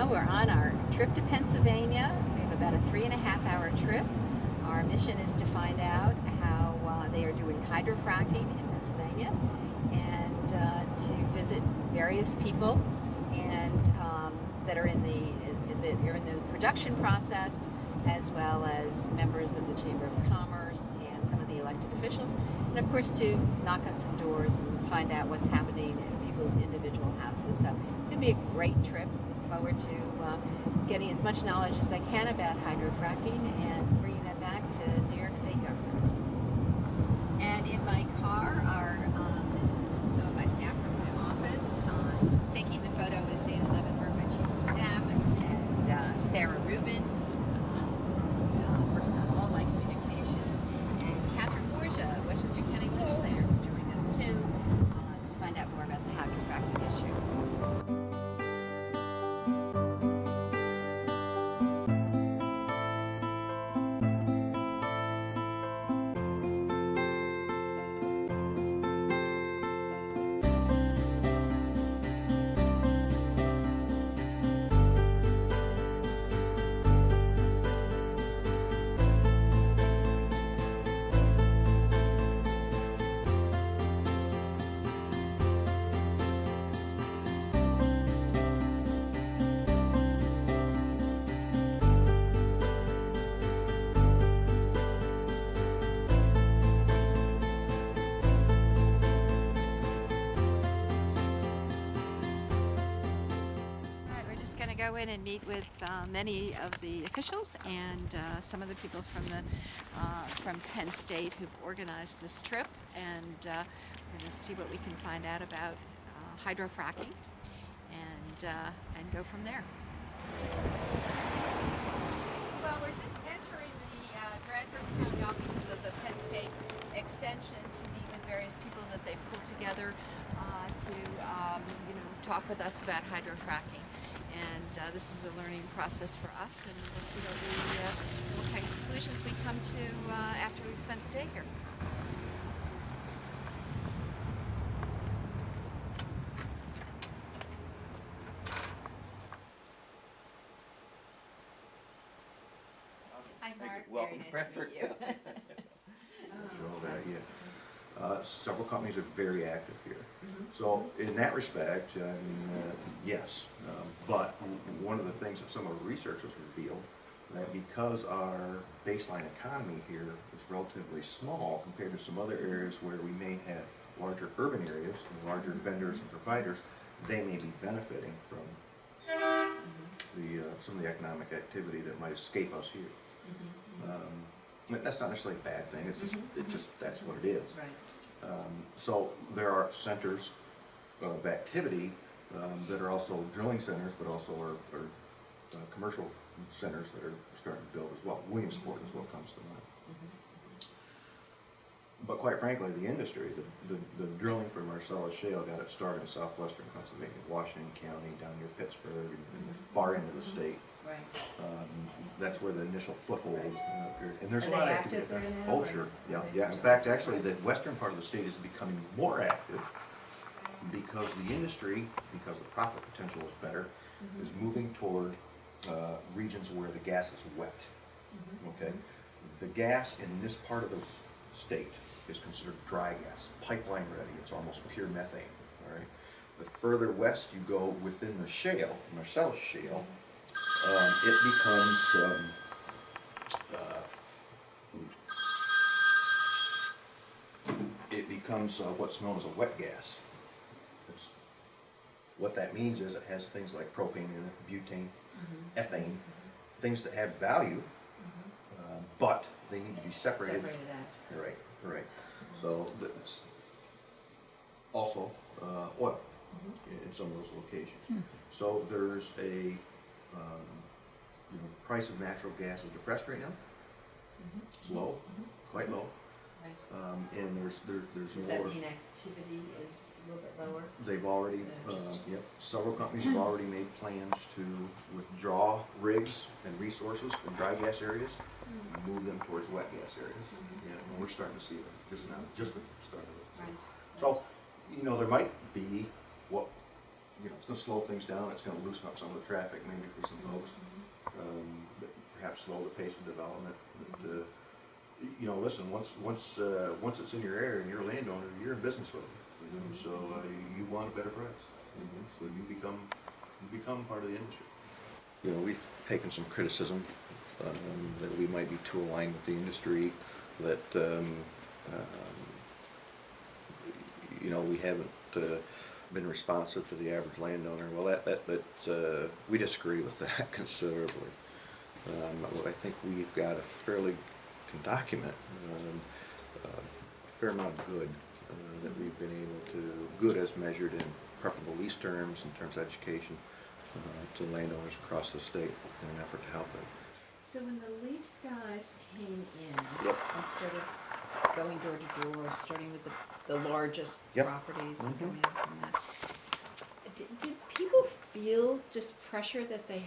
Well, we're on our trip to Pennsylvania. We have about a 3.5-hour trip. Our mission is to find out how they are doing hydrofracking in Pennsylvania, and to visit various people and that are in the production process, as well as members of the Chamber of Commerce and some of the elected officials, and of course to knock on some doors and find out what's happening in people's individual houses. So it's going to be a great trip. Look forward to getting as much knowledge as I can about hydrofracking and bringing that back to New York State government. And in my car is some of my staff from my office. Taking the photo is Dana Levenberg, my chief of staff, and Sarah Rubin, works on all my communication, and Catherine Borgia, Westchester County legislator, is joining us too to find out more about the hydrofracking issue. Go in and meet with many of the officials and some of the people from Penn State who've organized this trip, and we're going to see what we can find out about hydrofracking and go from there. Well, we're just entering the Bradford County offices of the Penn State Extension to meet with various people that they pulled together to talk with us about hydrofracking. And this is a learning process for us, and we'll see what kind of conclusions we come to after we've spent the day here. Hi, Mark. Welcome, Very nice Bradford. to meet you. Several companies are very active here. So in that respect, I mean, yes. But one of the things that some of our researchers revealed, that because our baseline economy here is relatively small compared to some other areas where we may have larger urban areas and larger vendors and providers, they may be benefiting from some of the economic activity that might escape us here. That's not necessarily a bad thing. It's just that's what it is. Right. So there are centers of activity that are also drilling centers, but also are commercial centers that are starting to build as well. Williamsport is what comes to mind. But quite frankly, the industry, the drilling for Marcellus Shale got its start in southwestern Pennsylvania, Washington County, down near Pittsburgh, and far into the state. Right. That's where the initial foothold appeared. And there's Are a lot they of activity active there. right now, Oh, sure. or Yeah, are they yeah. In still fact, actually, the western part of the state is becoming more active because the industry, because the profit potential is better, is moving toward regions where the gas is wet. Okay? The gas in this part of the state is considered dry gas, pipeline ready. It's almost pure methane. All right. The further west you go within the shale, Marcellus Shale, it becomes what's known as a wet gas. What that means is it has things like propane in it, butane, ethane, things that have value, but they need to be separated. Right, right. So that's also oil in some of those locations. So there's a price of natural gas is depressed right now. It's low, quite low. Right. And there's Does more. that mean activity is a little bit lower? They've already, several companies have already made plans to withdraw rigs and resources from dry gas areas and move them towards wet gas areas. Yeah, and we're starting to see them just now, just the start of it. Right. So, there might be what it's gonna slow things down, it's gonna loosen up some of the traffic maybe for some folks. Perhaps slow the pace of development. But, listen, once it's in your area and you're a landowner, you're in business with them. So you want a better price. So you become part of the industry. We've taken some criticism that we might be too aligned with the industry, that we haven't been responsive to the average landowner. Well, we disagree with that considerably. I think we've got a fairly can document a fair amount of good that we've been able to, good as measured in preferable lease terms, in terms of education, to landowners across the state in an effort to help them. So when the lease guys came in Yep. and started going door to door, starting with the largest Yep. properties and Mhm. going out from that, did people feel just pressure that they,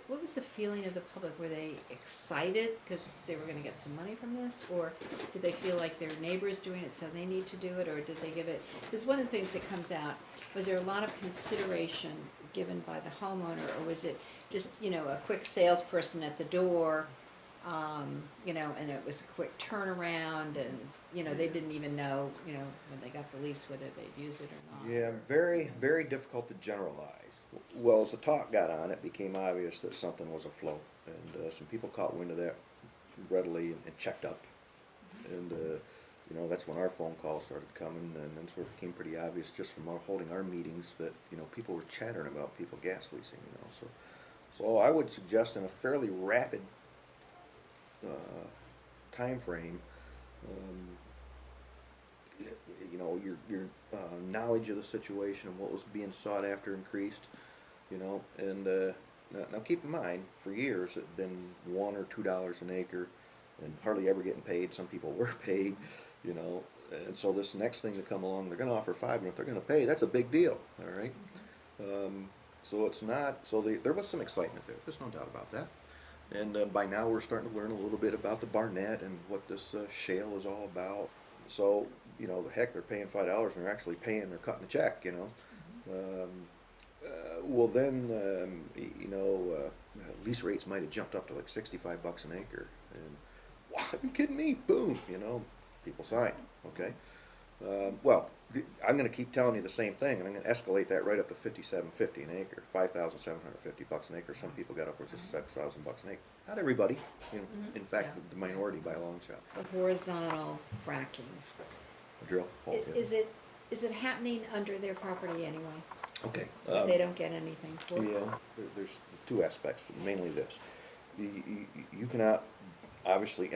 what was the feeling of the public? Were they excited because they were going to get some money from this, or did they feel like their neighbor's doing it so they need to do it, or did they give it? Because one of the things that comes out, was there a lot of consideration given by the homeowner, or was it just a quick salesperson at the door, and it was a quick turnaround, and they didn't even know when they got the lease whether they'd use it or not? Yeah, very, very difficult to generalize. Well, as the talk got on, it became obvious that something was afloat, and some people caught wind of that readily and checked up. And that's when our phone calls started coming, and then sort of became pretty obvious just from holding our meetings that people were chattering about people gas leasing. So I would suggest in a fairly rapid time frame, your knowledge of the situation and what was being sought after increased, and now keep in mind, for years it had been $1 or $2 an acre and hardly ever getting paid. Some people were paid, and so this next thing to come along, they're going to offer $5, and if they're going to pay, that's a big deal, all right? So it's not, there was some excitement there, there's no doubt about that. And by now we're starting to learn a little bit about the Barnett and what this shale is all about. So, heck, they're paying $5 and they're actually paying, they're cutting the check, well then, lease rates might have jumped up to like $65 an acre. And, wow, are you kidding me? Boom, people sign, okay? Well, I'm going to keep telling you the same thing, and I'm going to escalate that right up to $57.50 an acre, $5,750 an acre. Some people got upwards of $6,000 an acre. Not everybody, in fact, Yeah. the minority by a long shot. The horizontal fracking, The drill. hole, yeah. is it happening under their property anyway? Okay. They don't get anything for it? Yeah, there's two aspects, mainly this. You cannot obviously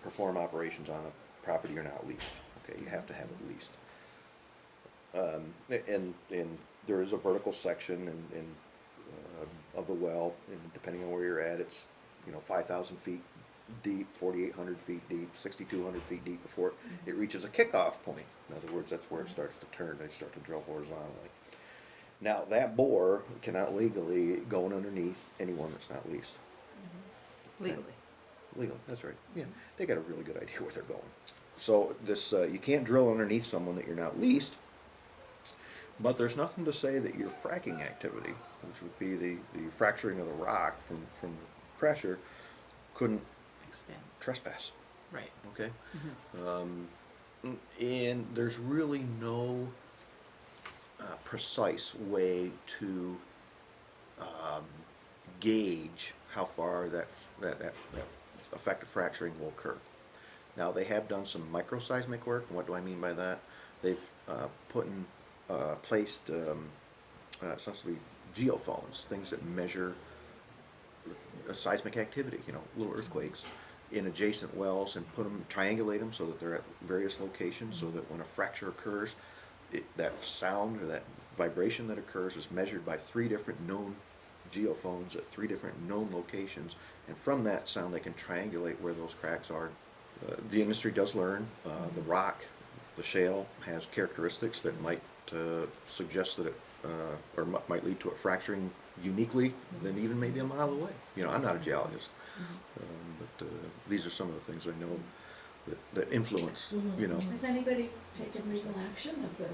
perform operations on a property you're not leased. Okay, you have to have it leased. And there is a vertical section of the well, and depending on where you're at, it's 5,000 feet deep, 4,800 feet deep, 6,200 feet deep before it reaches a kickoff point. In other words, that's where it starts to turn. They start to drill horizontally. Now, that bore cannot legally go underneath anyone that's not leased. Legally. Legal, that's right. Yeah, they got a really good idea where they're going. So this, you can't drill underneath someone that you're not leased. But there's nothing to say that your fracking activity, which would be the fracturing of the rock from pressure, couldn't Extend. trespass. Right. Okay. And there's really no precise way to gauge how far that effective fracturing will occur. Now, they have done some microseismic work, and what do I mean by that? They've placed essentially geophones, things that measure seismic activity, little earthquakes, in adjacent wells, and triangulate them so that they're at various locations, so that when a fracture occurs, that sound or that vibration that occurs is measured by 3 different known geophones at 3 different known locations, and from that sound they can triangulate where those cracks are. The industry does learn. The rock, the shale, has characteristics that might suggest that it or might lead to it fracturing uniquely than even maybe a mile away. I'm not a geologist, but these are some of the things I know that influence. Has anybody taken legal action of the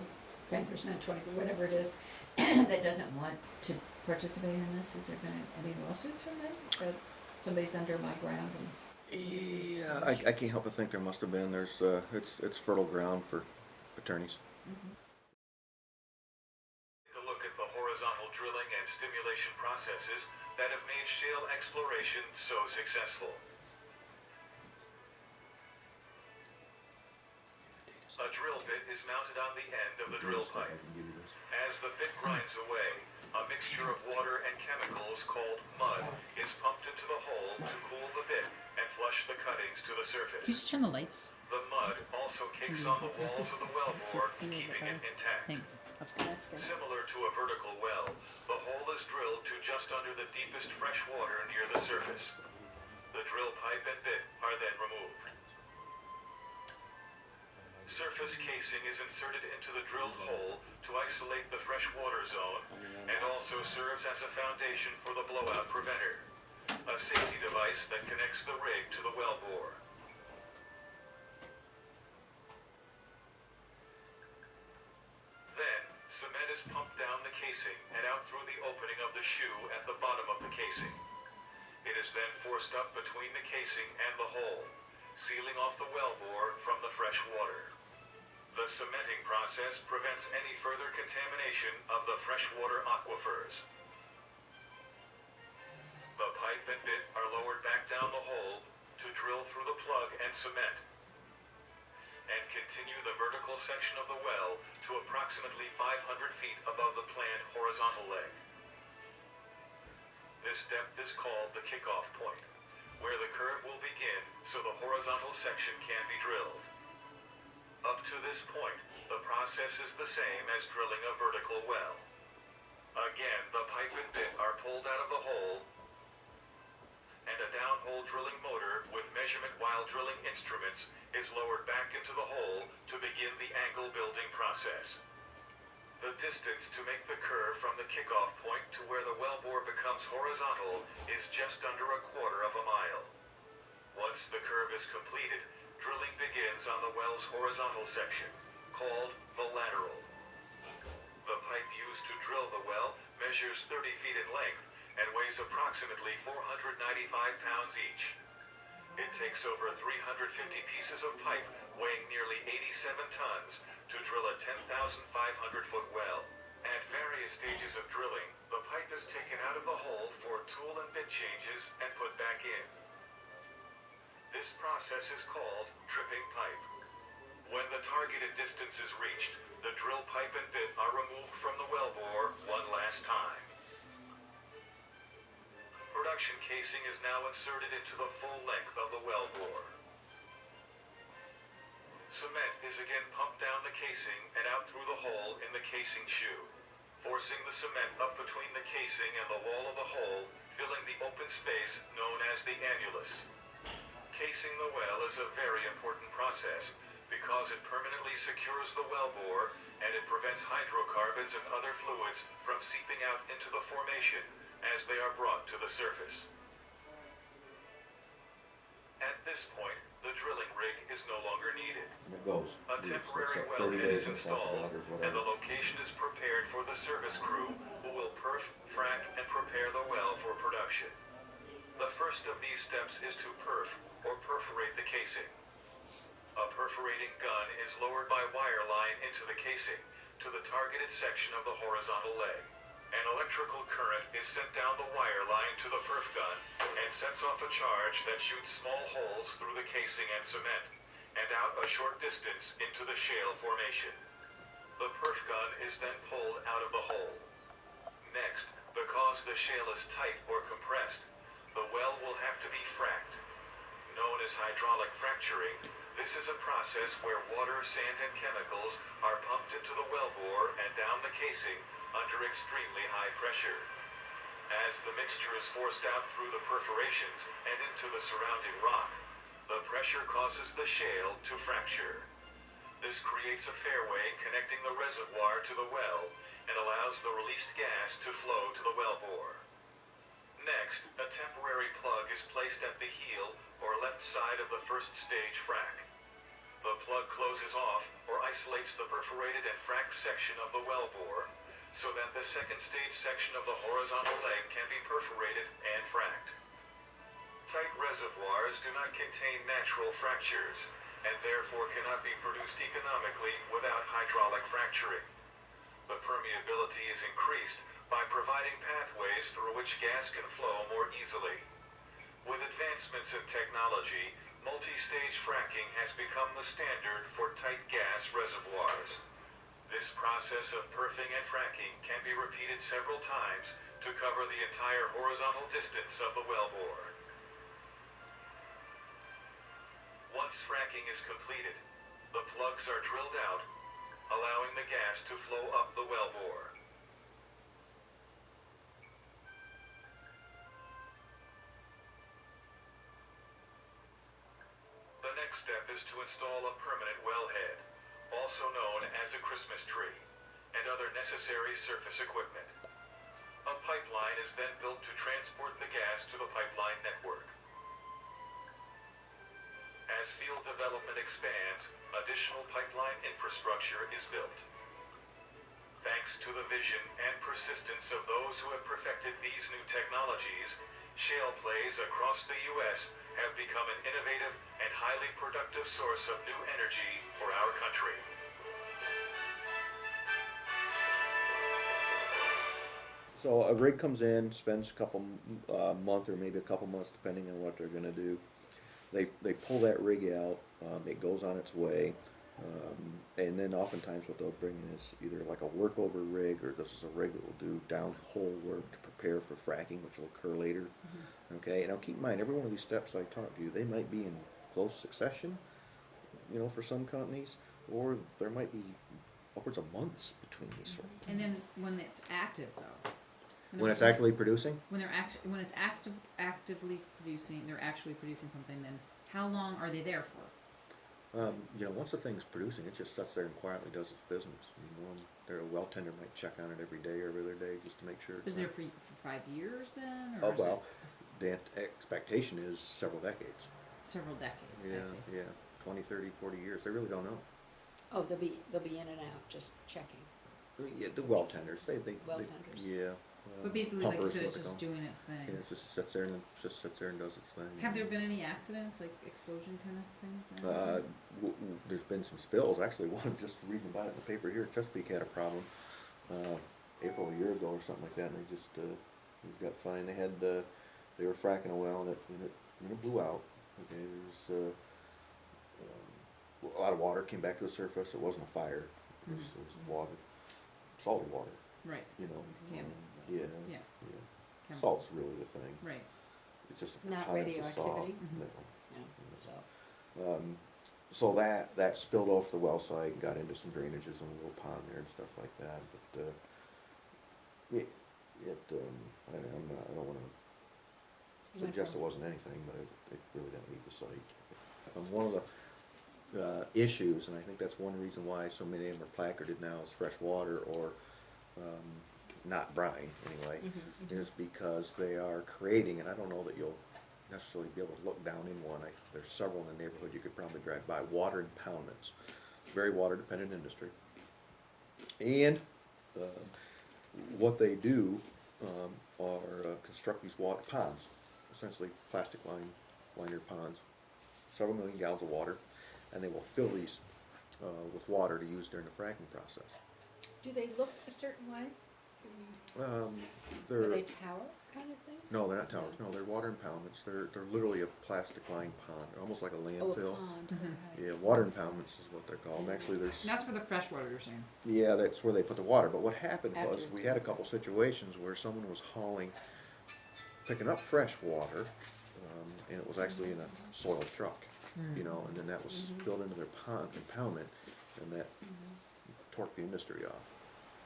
10%, 20%, whatever it is, that doesn't want to participate in this? Is there gonna any lawsuits from them? That somebody's under my ground and. Yeah, I can't help but think there must have been. There's it's fertile ground for attorneys. Take a look at the horizontal drilling and stimulation processes that have made shale exploration so successful. A drill bit is mounted on the end of the drill pipe. As the bit grinds away, a mixture of water and chemicals called mud is pumped into the hole to cool the bit and flush the cuttings to the Could you surface. just turn the lights? The mud also cakes on the walls of the wellbore, keeping it intact. Thanks. That's good. That's good. Similar to a vertical well, the hole is drilled to just under the deepest fresh water near the surface. The drill pipe and bit are then removed. Surface casing is inserted into the drilled hole to isolate the freshwater zone and also serves as a foundation for the blowout preventer, a safety device that connects the rig to the wellbore. Then, cement is pumped down the casing and out through the opening of the shoe at the bottom of the casing. It is then forced up between the casing and the hole, sealing off the wellbore from the fresh water. The cementing process prevents any further contamination of the freshwater aquifers. The pipe and bit are lowered back down the hole to drill through the plug and cement, and continue the vertical section of the well to approximately 500 feet above the planned horizontal leg. This depth is called the kickoff point, where the curve will begin so the horizontal section can be drilled. Up to this point, the process is the same as drilling a vertical well. Again, the pipe and bit are pulled out of the hole, and a downhole drilling motor with measurement while drilling instruments is lowered back into the hole to begin the angle building process. The distance to make the curve from the kickoff point to where the wellbore becomes horizontal is just under a quarter of a mile. Once the curve is completed, drilling begins on the well's horizontal section, called the lateral. The pipe used to drill the well measures 30 feet in length and weighs approximately 495 pounds each. It takes over 350 pieces of pipe weighing nearly 87 tons to drill a 10,500-foot well. At various stages of drilling, the pipe is taken out of the hole for tool and bit changes and put back in. This process is called tripping pipe. When the targeted distance is reached, the drill pipe and bit are removed from the wellbore one last time. Production casing is now inserted into the full length of the wellbore. Cement is again pumped down the casing and out through the hole in the casing shoe, forcing the cement up between the casing and the wall of the hole, filling the open space known as the annulus. Casing the well is a very important process because it permanently secures the wellbore and it prevents hydrocarbons and other fluids from seeping out into the formation as they are brought to the surface. At this point, the drilling rig is no longer needed. And it goes. A temporary It's like 30 wellhead days is in South installed, or and the whatever. location is prepared for the service crew who will perf, frack, and prepare the well for production. The first of these steps is to perf, or perforate the casing. A perforating gun is lowered by wire line into the casing to the targeted section of the horizontal leg. An electrical current is sent down the wire line to the perf gun and sets off a charge that shoots small holes through the casing and cement, and out a short distance into the shale formation. The perf gun is then pulled out of the hole. Next, because the shale is tight or compressed, the well will have to be fracked. Known as hydraulic fracturing, this is a process where water, sand, and chemicals are pumped into the wellbore and down the casing under extremely high pressure. As the mixture is forced out through the perforations and into the surrounding rock, the pressure causes the shale to fracture. This creates a fairway connecting the reservoir to the well and allows the released gas to flow to the wellbore. Next, a temporary plug is placed at the heel or left side of the first stage frac. The plug closes off or isolates the perforated and fracked section of the well bore so that the second stage section of the horizontal leg can be perforated and fracked. Tight reservoirs do not contain natural fractures and therefore cannot be produced economically without hydraulic fracturing. The permeability is increased by providing pathways through which gas can flow more easily. With advancements in technology, multi-stage fracking has become the standard for tight gas reservoirs. This process of perfing and fracking can be repeated several times to cover the entire horizontal distance of the wellbore. Once fracking is completed, the plugs are drilled out, allowing the gas to flow up the wellbore. The next step is to install a permanent wellhead, also known as a Christmas tree, and other necessary surface equipment. A pipeline is then built to transport the gas to the pipeline network. As field development expands, additional pipeline infrastructure is built. Thanks to the vision and persistence of those who have perfected these new technologies, shale plays across the U.S. have become an innovative and highly productive source of new energy for our country. So a rig comes in, spends a couple month or maybe a couple months depending on what they're going to do. They pull that rig out, it goes on its way, and then oftentimes what they'll bring in is either like a workover rig, or this is a rig that will do downhole work to prepare for fracking, which will occur later. Okay, now keep in mind, every one of these steps I talked to you, they might be in close succession, you know, for some companies, or there might be upwards of months between these sort of things. And then when it's active, though. When it's actively producing? When it's actively producing, they're actually producing something. Then how long are they there for? You know, once the thing's producing, it just sits there and quietly does its business. I mean, their well tender might check on it every day or every other day just to make sure. Is there for 5 years then? Or Oh well, the expectation is several decades. Several decades. Yeah, I see. yeah, 20, 30, 40 years. They really don't know. Oh, they'll be in and out, just checking. Yeah, the well tenders. They Well tenders. Yeah. But basically, like you pumpers, said, what it's they just call 'em. doing its thing. Yeah, it just sits there and does its thing. Have there been any accidents, like explosion kind of things? Or anything? There's been some spills. Actually, one just reading about it in the paper here. Chesapeake had a problem April a year ago or something like that, and they just got fined. They had they were fracking a well, and it blew out. Okay, there was a lot of water came back to the surface. It wasn't a fire. It was water, salty water. Right. You know. Yeah. Yeah. Yeah. Yeah. Salt's really the thing. Right. It's just a Not preponderance of salt. radioactivity? No. No, so. So that spilled off the well site and got into some drainages in a little pond there and stuff like that. But I don't want to suggest it wasn't anything, but it really didn't leave the site. One of the issues, and I think that's one reason why so many of them are placarded now as fresh water or not brine anyway, is because they are creating, and I don't know that you'll necessarily be able to look down in one. There's several in the neighborhood you could probably drive by. Water impoundments. It's a very water dependent industry. And what they do are construct these water ponds, essentially plastic liner ponds, several million gallons of water, and they will fill these with water to use during the fracking process. Do they look a certain way? Are They're they tower kind of things? no, they're not towers. No, they're water impoundments. They're literally a plastic lined pond, almost like a Oh, a landfill. pond, okay. Yeah, water impoundments is what they're called. Actually, there's And that's for the fresh water, you're saying. yeah, that's where they put the water. But what happened After was it's we had a been couple situations where someone was picking up fresh water, and it was actually in a soil truck, you know, and then that was spilled into their pond impoundment, and that torqued the industry off.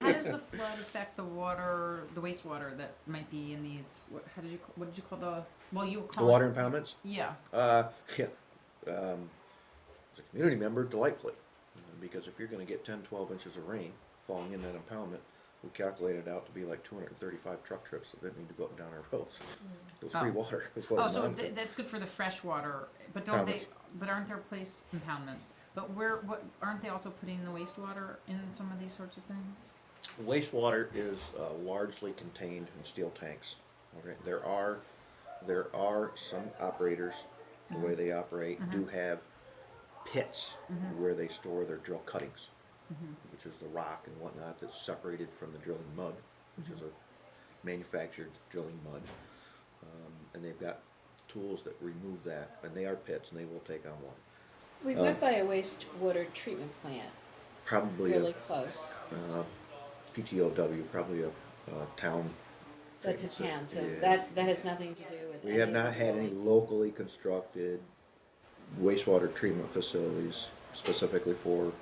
How does the flood affect the water, the wastewater that might be in these? What did you call the? Well, you The call water it, impoundments? Yeah. Yeah. As a community member, delightfully, because if you're going to get 10, 12 inches of rain falling in that impoundment, we calculated it out to be like 235 truck trips that didn't need to go up and down our roads. It was free Oh. water. Is what Oh, it so amounted to. that's good for the fresh water, but don't they? but aren't there place impoundments? But what aren't they also putting the wastewater in some of these sorts of things? Wastewater is largely contained in steel tanks. Okay, there are some operators, the way they operate, do have pits where they store their drill cuttings, which is the rock and whatnot that's separated from the drilling mud, which is a manufactured drilling mud. And they've got tools that remove that, and they are pits, and they will take on water. We went by a wastewater treatment plant, Probably really close. PTOW, probably a town. That's a thing, town, so yeah. that has nothing to do with. We have not had any locally constructed wastewater treatment facilities specifically for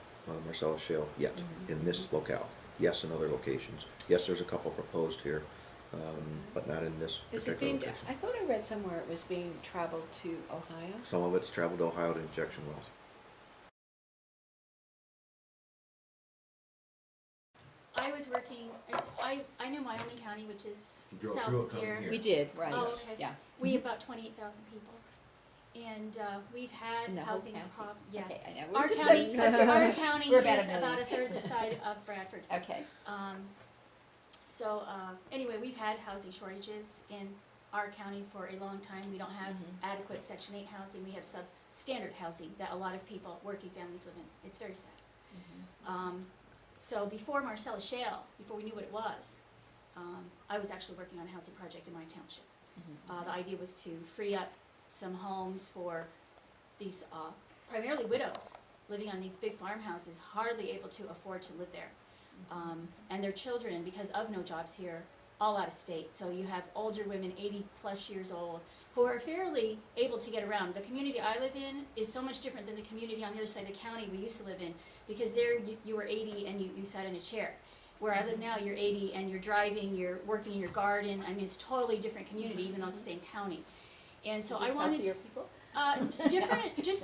Marcellus Shale yet in this locale. Yes, in other locations. Yes, there's a couple proposed here, but not in this Is it particular being, location. I thought I read somewhere it was being traveled to Ohio? Some of it's traveled to Ohio to injection wells. I was working, I know Wyoming County, which is You drove south through it of coming here. here. We did, right, Oh, okay. yeah. We have about 28,000 people. And we've had In the whole housing county? yeah. Okay, I know, we're Our just county, saying such a- our county We're about is a about a million. third the size of Bradford. Okay, So anyway, we've had housing shortages in our county for a long time. We don't have adequate Section 8 housing. We have substandard housing that a lot of people, working families live in. It's very sad. So before Marcellus Shale, before we knew what it was, I was actually working on a housing project in my township. The idea was to free up some homes for these primarily widows living on these big farmhouses, hardly able to afford to live there. And their children, because of no jobs here, all out of state. So you have older women, 80 plus years old, who are fairly able to get around. The community I live in is so much different than the community on the other side of the county we used to live in, because there you were 80 and you sat in a chair. Where I live now, you're 80 and you're driving, you're working in your garden. I mean, it's a totally different community, even though it's the same county. And so I wanted people?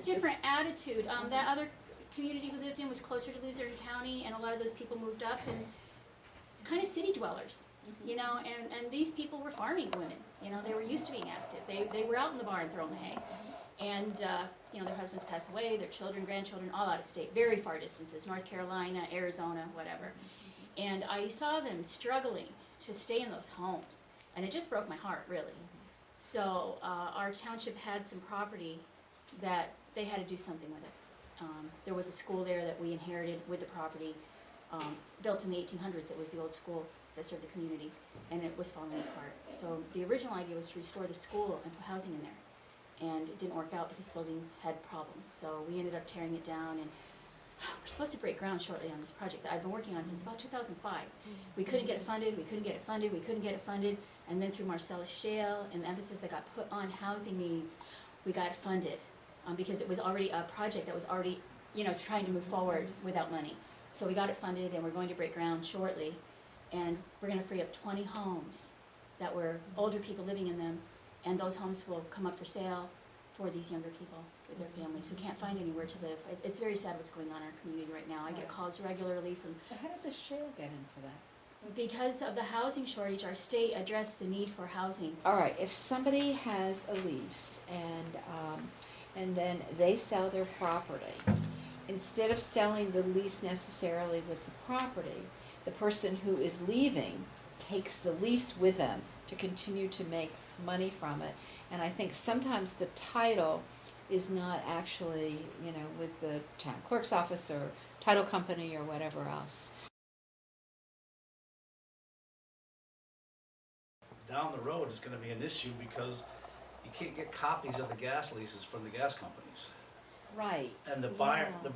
different attitude. That other community we lived in was closer to Luzerne County, and a lot of those people moved up, and it's kind of city dwellers, you know. And these people were farming women, you know. They were used to being active. They were out in the barn throwing the hay, and you know, their husbands passed away, their children, grandchildren, all out of state, very far distances, North Carolina, Arizona, whatever. And I saw them struggling to stay in those homes, and it just broke my heart, really. So our township had some property that they had to do something with it. There was a school there that we inherited with the property, built in the 1800s. It was the old school that served the community, and it was falling apart. So the original idea was to restore the school and put housing in there, and it didn't work out because the building had problems. So we ended up tearing it down, and we're supposed to break ground shortly on this project that I've been working on since about 2005. We couldn't get it funded, we couldn't get it funded, we couldn't get it funded, and then through Marcellus Shale and the emphasis that got put on housing needs, we got it funded, because it was already a project that was already, you know, trying to move forward without money. So we got it funded, and we're going to break ground shortly, and we're gonna free up 20 homes that were older people living in them, and those homes will come up for sale for these younger people with their families who can't find anywhere to live. It's very sad what's going on in our community right now. I get calls regularly from, So how did the shale get into that? because of the housing shortage, our state addressed the need for housing. All right, if somebody has a lease and then they sell their property, instead of selling the lease necessarily with the property, the person who is leaving takes the lease with them to continue to make money from it. And I think sometimes the title is not actually, you know, with the town clerk's office or title company or whatever else. Down the road is gonna be an issue because you can't get copies of the gas leases from the gas companies. Right. And the Yeah,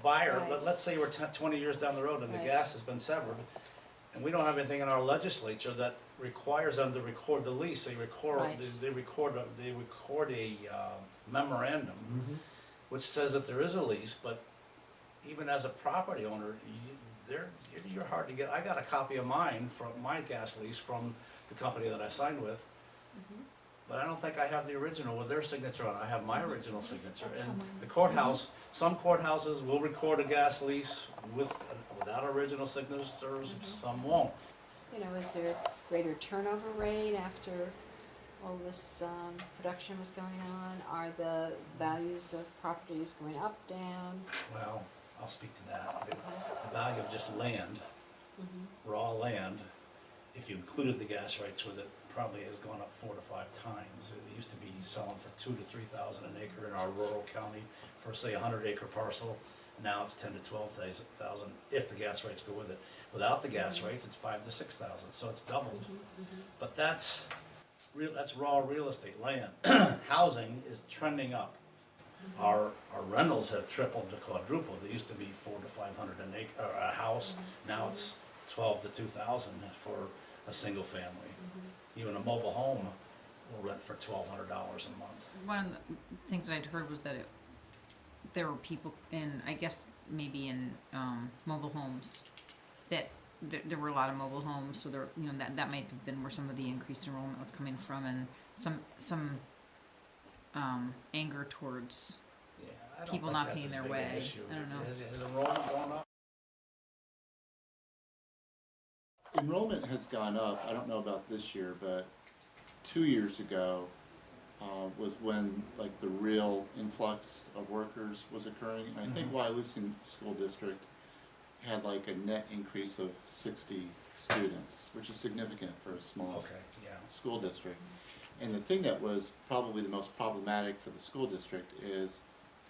buyer, right. let's say we're 20 years down the road and the Right. gas has been severed, and we don't have anything in our legislature that requires them to record the lease. They record, Right. they record a memorandum, which says that there is a lease, but even as a property owner, you're hard to get. I got a copy of mine from my gas lease from the company that I signed with, but I don't think I have the original with their signature on it. I have my original signature. That's how And mine the is, courthouse, some courthouses will record a gas lease without original signatures, some won't. You know, is there greater turnover rate after all this production was going on? Are the values of properties going up, down? Well, I'll speak to that. The value of just land, raw land, if you included the gas rights with it, probably has gone up 4 to 5 times. It used to be selling for 2,000 to 3,000 an acre in our rural county for, say, a 100-acre parcel. Now it's 10 to 12,000 if the gas rights go with it. Without the gas rights, it's 5 to 6,000, so it's doubled. But that's raw real estate land. Housing is trending up. Our rentals have tripled to quadrupled. They used to be 400 to 500 an acre, or a house. Now it's 12 to 2,000 for a single family. Even a mobile home will rent for $1,200 a month. One of the things that I'd heard was that there were people in, I guess maybe in mobile homes, that there were a lot of mobile homes, so there, that might have been where some of the increased enrollment was coming from, and some anger towards Yeah, I don't people think not that's paying as their big an way. issue. I don't know. Has enrollment gone up? Enrollment has gone up. I don't know about this year, but 2 years ago was when like the real influx of workers was occurring. And I think Wyalusing School District had like a net increase of 60 students, which is significant for a small Okay, yeah. school district. And the thing that was probably the most problematic for the school district is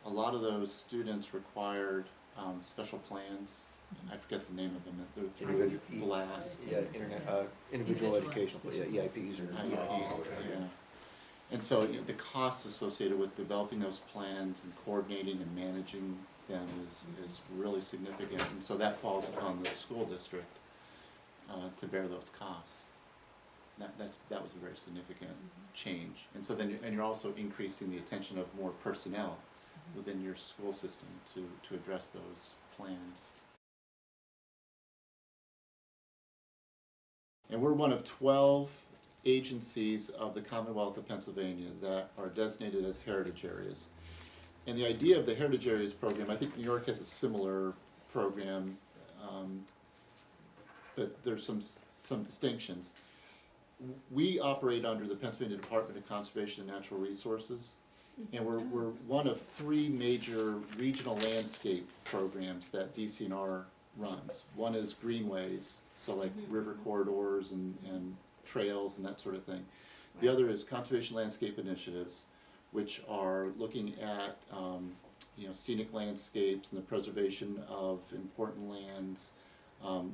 a lot of those students required special plans. I forget the name of them. They're through BLAST. Yeah, individual educational, EIPs or. IEPs, yeah. And so the costs associated with developing those plans and coordinating and managing them is really significant. And so that falls upon the school district to bear those costs. That was a very significant change. And so then you're also increasing the attention of more personnel within your school system to address those plans. And we're one of 12 agencies of the Commonwealth of Pennsylvania that are designated as heritage areas. And the idea of the heritage areas program, I think New York has a similar program, but there's some distinctions. We operate under the Pennsylvania Department of Conservation and Natural Resources, and we're one of 3 major regional landscape programs that DCNR runs. One is greenways, so like river corridors and trails and that sort of thing. The other is conservation landscape initiatives, which are looking at scenic landscapes and the preservation of important lands,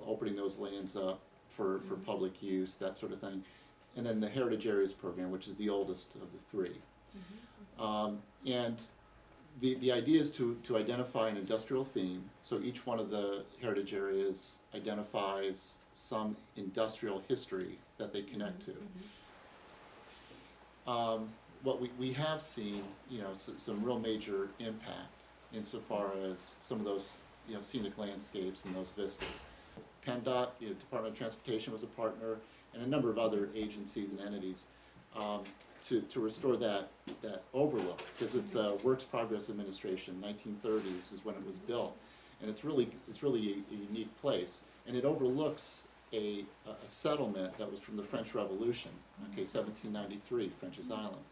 opening those lands up for public use, that sort of thing. And then the Heritage Areas Program, which is the oldest of the 3. And the idea is to identify an industrial theme. So each one of the heritage areas identifies some industrial history that they connect to. What we have seen, some real major impact insofar as some of those, scenic landscapes and those vistas. PennDOT, Department of Transportation was a partner, and a number of other agencies and entities to restore that overlook, because it's a Works Progress Administration. 1930s is when it was built, and it's really a unique place, and it overlooks a settlement that was from the French Revolution, 1793, French's Island,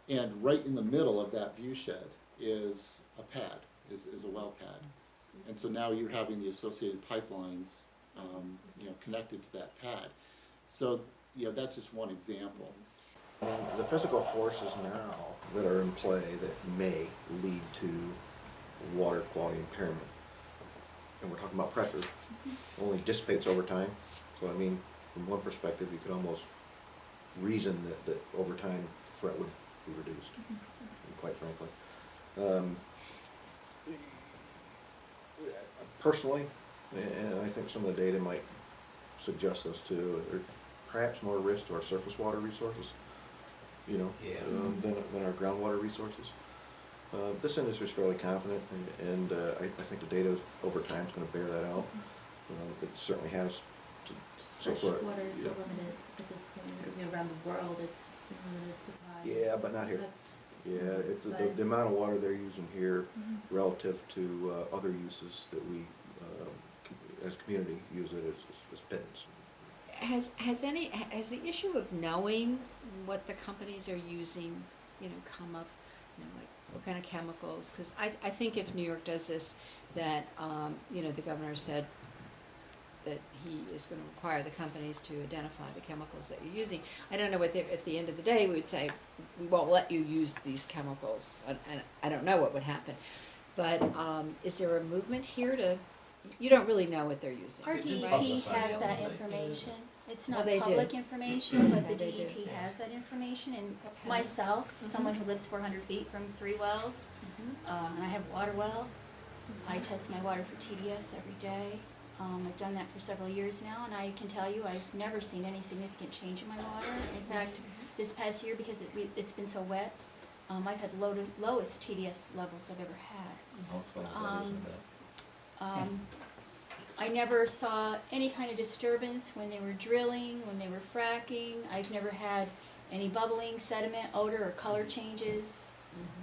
and right in the middle of that viewshed is a pad, is a well pad, and so now you're having the associated pipelines, connected to that pad. So that's just one example. The physical forces now that are in play that may lead to water quality impairment, and we're talking about pressure, only dissipates over time. So from one perspective, you could almost reason that over time threat would be reduced, quite frankly. Personally, and I think some of the data might suggest this too, there perhaps more risk to our surface water resources, than our groundwater resources. This industry is fairly confident, and I think the data over time is going to bear that out. It certainly has. Fresh water is so limited at this point. Around the world, it's limited supply. Yeah, but not here. The amount of water they're using here relative to other uses that we, as a community, use it is pittance. Has the issue of knowing what the companies are using, come up, like what kind of chemicals? Because I think if New York does this, that, the governor said that he is going to require the companies to identify the chemicals that you're using. I don't know what at the end of the day we would say, we won't let you use these chemicals. And I don't know what would happen. But is there a movement here to, you don't really know what they're using. Our They do DEP publicize has it. that information. It's not they do. public information, but the They do. DEP has that information. And Okay. myself, Mhm. someone who lives 400 feet from 3 wells, and I have a water well. I test my water for TDS every day. I've done that for several years now, and I can tell you I've never seen any significant change in my water. In fact, this past year, because it's been so wet, I've had lowest TDS levels I've ever had. I never saw any kind of disturbance when they were drilling, when they were fracking. I've never had any bubbling, sediment, odor, or color changes.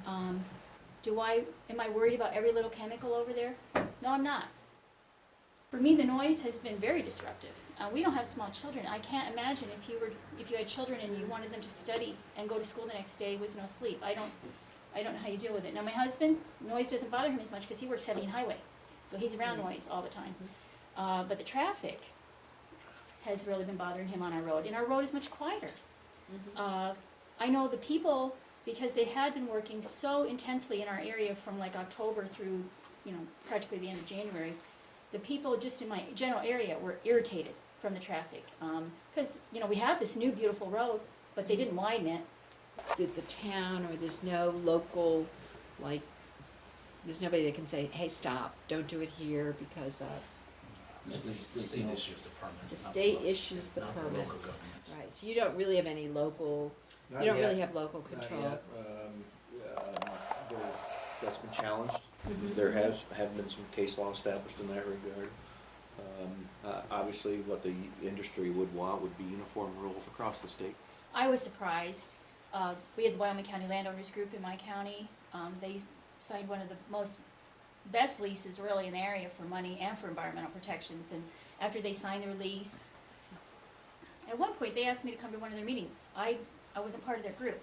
Am I worried about every little chemical over there? No, I'm not. For me, the noise has been very disruptive. We don't have small children. I can't imagine if you had children and you wanted them to study and go to school the next day with no sleep. I don't know how you deal with it. Now, my husband, noise doesn't bother him as much because he works heavy in highway, so he's around noise all the time. But the traffic has really been bothering him on our road, and our road is much quieter. I know the people, because they had been working so intensely in our area from like October through, practically the end of January, the people just in my general area were irritated from the traffic. Because, we have this new beautiful road, but they didn't widen it. Did the town, or there's no local, there's nobody that can say, hey, stop, don't do it here because of, The state issues the permits. the not state local- issues the not the local permits. governments. Right, so you don't really have any local, Not you don't yet. really have local Not control. yet. That's been challenged. There have been some case law established in that regard. Obviously, what the industry would want would be uniform rules across the state. I was surprised. We had the Wyoming County Landowners Group in my county. They signed one of the best leases really in the area for money and for environmental protections. And after they signed their lease, at one point they asked me to come to one of their meetings. I wasn't part of their group.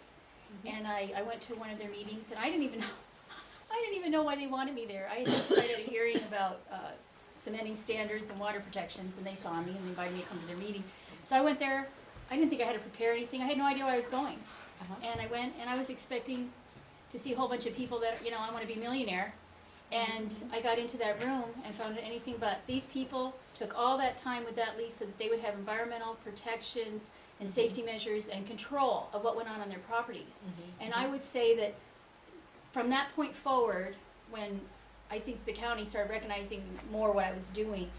And I went to one of their meetings, and I didn't even know why they wanted me there. I had just read at a hearing about cementing standards and water protections, and they saw me and they invited me to come to their meeting. So I went there. I didn't think I had to prepare anything. I had no idea where I was going. And I went, and I was expecting to see a whole bunch of people that, I want to be a millionaire. And I got into that room and found it anything but. These people took all that time with that lease so that they would have environmental protections and safety measures and control of what went on their properties. And I would say that from that point forward, when I think the county started recognizing more what I was doing,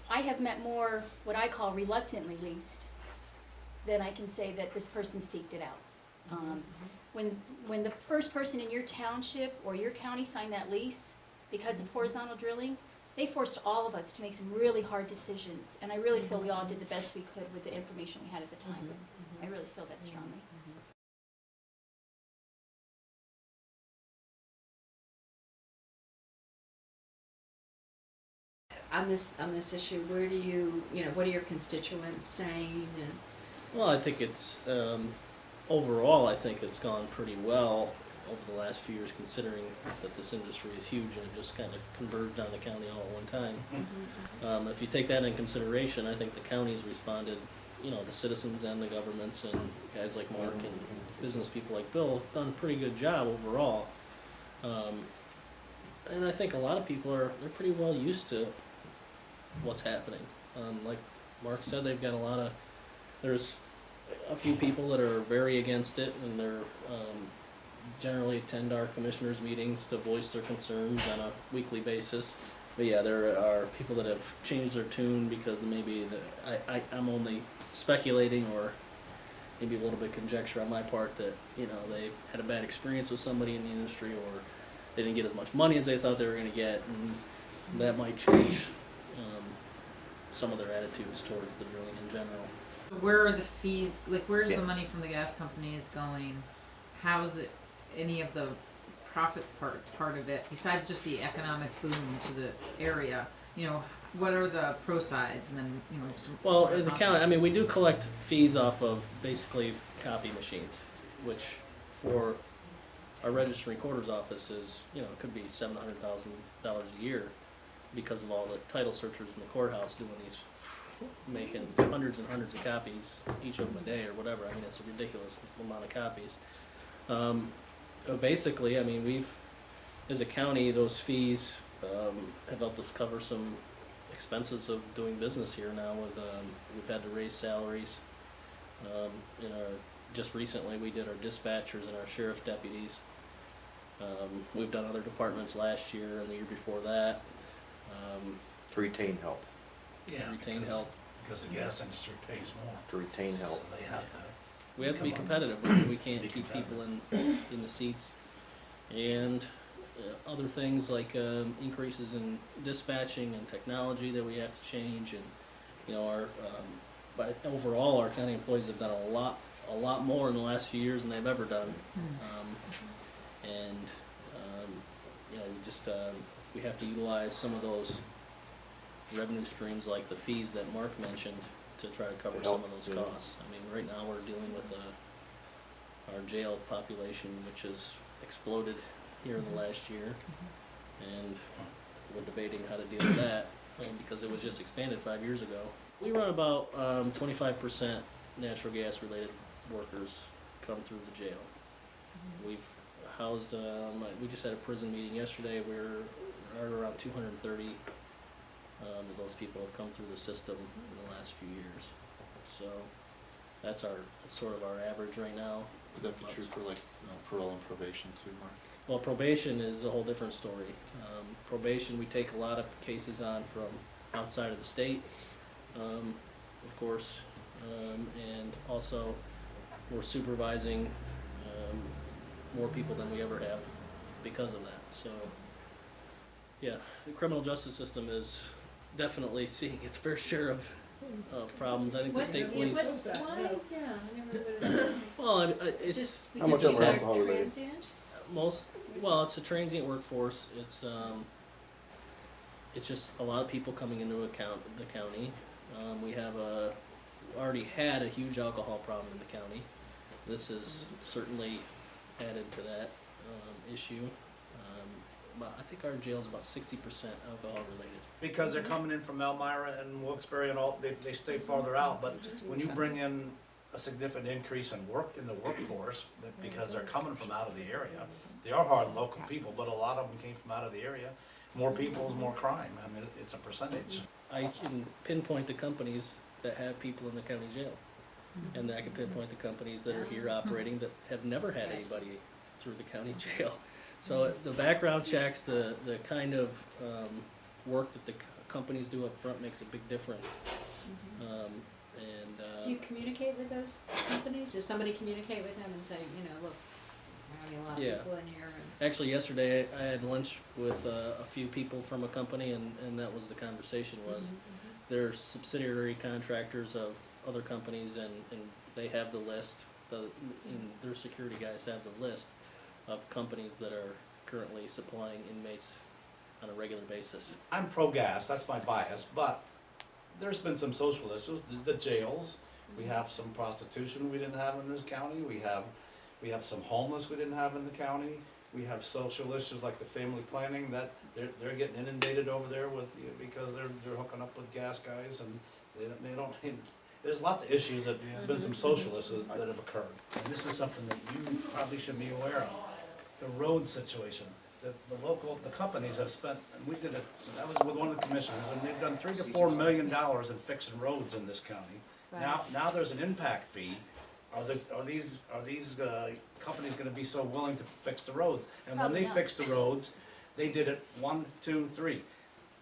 I have met more what I call reluctantly leased than I can say that this person seeked it out. When the first person in your township or your county signed that lease because of horizontal drilling, they forced all of us to make some really hard decisions. And I really feel we all did the best we could with the information we had at the time. I really feel that strongly. On this issue, where do you, what are your constituents saying? And Well, I think it's, overall, I think it's gone pretty well over the last few years, considering that this industry is huge and it just kind of converged on the county all at one time. If you take that in consideration, I think the county's responded, the citizens and the governments and guys like Mark and business people like Bill have done a pretty good job overall. And I think a lot of people they're pretty well used to what's happening. Like Mark said, they've got there's a few people that are very against it, and they're generally attend our commissioners' meetings to voice their concerns on a weekly basis. But yeah, there are people that have changed their tune because maybe I'm only speculating, or maybe a little bit conjecture on my part, that they had a bad experience with somebody in the industry, or they didn't get as much money as they thought they were going to get, and that might change some of their attitudes towards the drilling in general. Where are the fees, where's Yeah. the money from the gas companies going? How's it, any of the profit part of it, besides just the economic boom to the area, what are the pro sides, and then some. Well, what are the con county, I sides? mean, we do collect fees off of basically copy machines, which for our registry recorder's office is, it could be $700,000 a year because of all the title searchers in the courthouse doing these, making hundreds and hundreds of copies each of them a day or whatever. I mean, it's a ridiculous amount of copies. But basically, I mean, we've, as a county, those fees have helped us cover some expenses of doing business here now. With we've had to raise salaries. Just recently, we did our dispatchers and our sheriff deputies. We've done other departments last year and the year before that. To retain help, Yeah, Retain because- help. Because the gas industry pays more. to retain help. So they have to. We have to be Come on. competitive. We can't Be keep competitive. people in the seats. And other things like increases in dispatching and technology that we have to change, and but overall our county employees have done a lot more in the last few years than they've ever done. We have to utilize some of those revenue streams like the fees that Mark mentioned to try to cover To some help, of those yeah. costs. I mean, right now we're dealing with our jail population, which has exploded here in the last year, and we're debating how to deal with that because it was just expanded 5 years ago. We run about 25% natural gas related workers come through the jail. We've housed, we just had a prison meeting yesterday. We're around 230 of those people have come through the system in the last few years. So that's sort of our average right now. Would that be true for like parole and probation too, Mark? Well, probation is a whole different story. Probation, we take a lot of cases on from outside of the state, of course, and also we're supervising more people than we ever have because of that. So, yeah, the criminal justice system is definitely seeing its fair share of problems. I think the state police. Why? Yeah, I never would have. Well, it's Just How much because of it's it alcohol related? transient? it's a transient workforce. It's just a lot of people coming into the county. We have already had a huge alcohol problem in the county. This has certainly added to that issue. But I think our jail is about 60% alcohol related. Because they're coming in from Elmira and Wilkes-Barre and all, they stay farther out, but when you bring in a significant increase in the workforce, because they're coming from out of the area, they are hard local people, but a lot of them came from out of the area. More people is more crime. I mean, it's a percentage. I can pinpoint the companies that have people in the county jail. And I can pinpoint the companies that are here operating that have never had anybody through the county jail. So the background checks, the kind of work that the companies do up front makes a big difference. Do you communicate with those companies? Does somebody communicate with them and say, look, we're having a lot of Yeah. people in here and. Actually, yesterday I had lunch with a few people from a company, and that was the conversation was they're subsidiary contractors of other companies, and they have the list. And their security guys have the list of companies that are currently supplying inmates on a regular basis. I'm pro-gas, that's my bias, but there's been some social issues, the jails. We have some prostitution we didn't have in this county. We have some homeless we didn't have in the county. We have social issues like the family planning that they're getting inundated over there with, because they're hooking up with gas guys, and they don't. There's lots of issues that have been some social issues that have occurred. And this is something that you probably should be aware of. The road situation. The companies have spent, and we did it, so that was with one of the commissioners, and they've done $3 to $4 million in fixing roads in this county. Now there's an impact fee. Are these companies gonna be so willing to fix the roads? And when Probably they not. fixed the roads, they did it 1, 2, 3.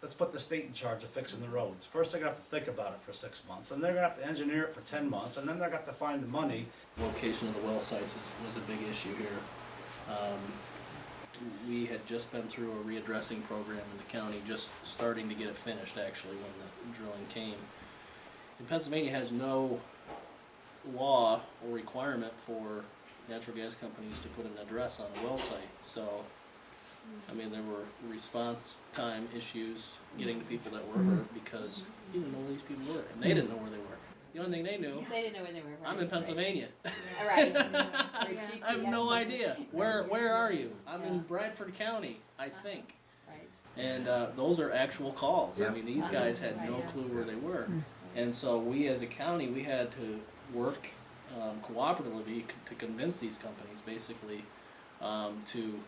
Let's put the state in charge of fixing the roads. First, they're gonna have to think about it for 6 months, and they're gonna have to engineer it for 10 months, and then they're gonna have to find the money. Location of the well sites was a big issue here. We had just been through a readdressing program in the county, just starting to get it finished actually when the drilling came. And Pennsylvania has no law or requirement for natural gas companies to put an address on a well site. So I mean, there were response time issues getting to people that were hurt because you didn't know where these people were, and they didn't know where they were. The only thing they knew, They didn't know where they were. I'm in Pennsylvania. All right. I have no idea. Where are you? I'm Yeah. in Bradford County, I think. Right. And those are actual calls. Yeah. I mean, these guys had no clue where they were. And so we as a county, we had to work cooperatively to convince these companies basically to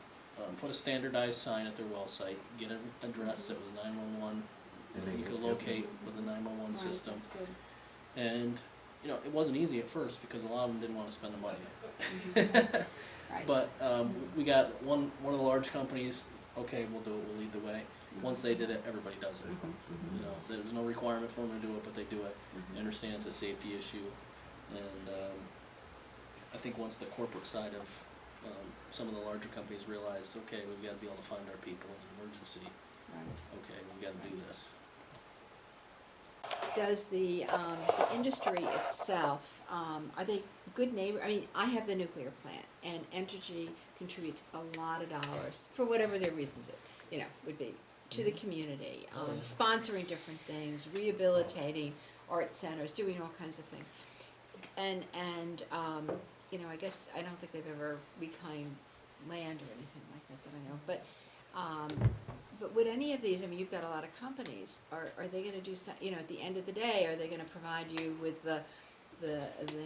put a standardized sign at their well site, get an address that was 911, And you they- could locate with the 911 system. That's good. And, you know, it wasn't easy at first because a lot of them didn't want to spend the money. Right. But we got one of the large companies, okay, we'll do it, we'll lead the way. Once they did it, everybody does it. You know, there's no requirement for them to do it, but they do it. They understand it's a safety issue. And I think once the corporate side of some of the larger companies realized, okay, we've got to be able to find our people in an emergency. Right. Okay, we've got to do this. Does the industry itself, are they good neighbor? I mean, I have the nuclear plant, and Entergy contributes a lot of dollars for whatever their reasons, would be to the community, sponsoring different things, rehabilitating art centers, doing all kinds of things. And I guess I don't think they've ever reclaimed land or anything like that I know. But would any of these, I mean, you've got a lot of companies, are they gonna do some, at the end of the day, are they gonna provide you with the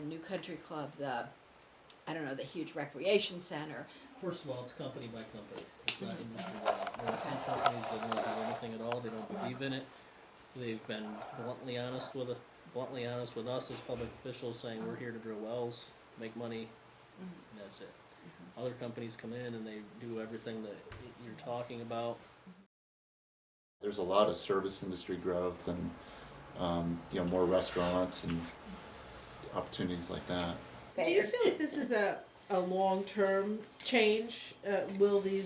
new country club, the huge recreation center? First of all, it's company by company. It's not industry wide. There are some companies that don't do anything at all. They don't believe in it. They've been bluntly honest with us as public officials, saying we're here to drill wells, make money, and that's it. Other companies come in and they do everything that you're talking about. There's a lot of service industry growth and, more restaurants and opportunities like that. Do you feel like this is a long-term change? Will the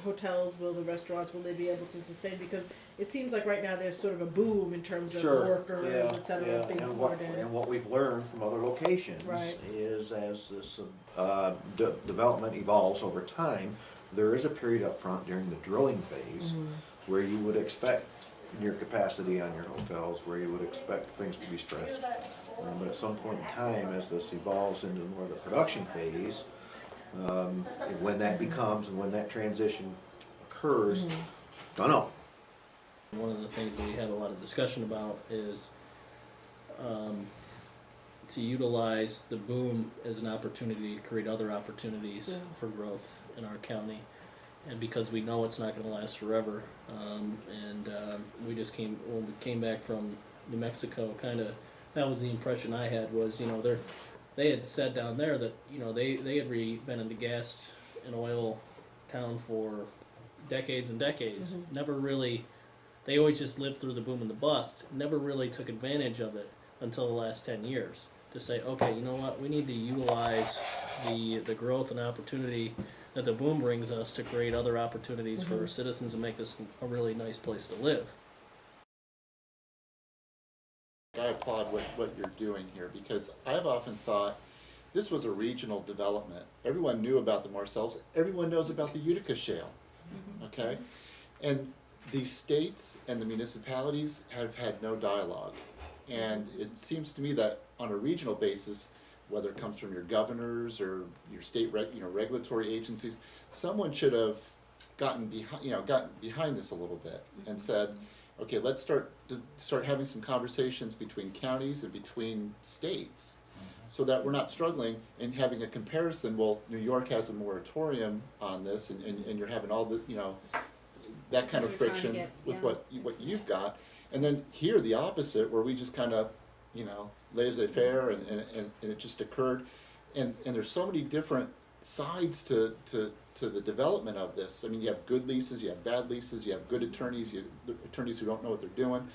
hotels, will the restaurants, will they be able to sustain? Because it seems like right now there's sort of a boom in terms of workers, et cetera, being poured in. And what we've learned from other locations Right. is as this development evolves over time, there is a period up front during the drilling phase where you would expect near capacity on your hotels, where you would expect things to be stressed. But at some point in time, as this evolves into more of the production phase, when that becomes and when that transition occurs, don't know. One of the things that we had a lot of discussion about is to utilize the boom as an opportunity to create other opportunities for growth in our county. And because we know it's not going to last forever, we just came back from New Mexico, that was the impression I had was, they had said down there that, they had been in the gas and oil town for decades and decades. Never really, they always just lived through the boom and the bust, never really took advantage of it until the last 10 years to say, okay, you know what, we need to utilize the growth and opportunity that the boom brings us to create other opportunities for our citizens and make this a really nice place to live. I applaud what you're doing here because I've often thought this was a regional development. Everyone knew about the Marcellus. Everyone knows about the Utica Shale, okay? And the states and the municipalities have had no dialogue. And it seems to me that on a regional basis, whether it comes from your governors or your state regulatory agencies, someone should have gotten behind this a little bit and said, okay, let's start having some conversations between counties and between states so that we're not struggling and having a comparison. Well, New York has a moratorium on this and you're having all the, that kind of friction with what you've got. And then here the opposite, where we just kind of, laissez-faire and it just occurred. And there's so many different sides to the development of this. I mean, you have good leases, you have bad leases, you have good attorneys, you have attorneys who don't know what they're doing.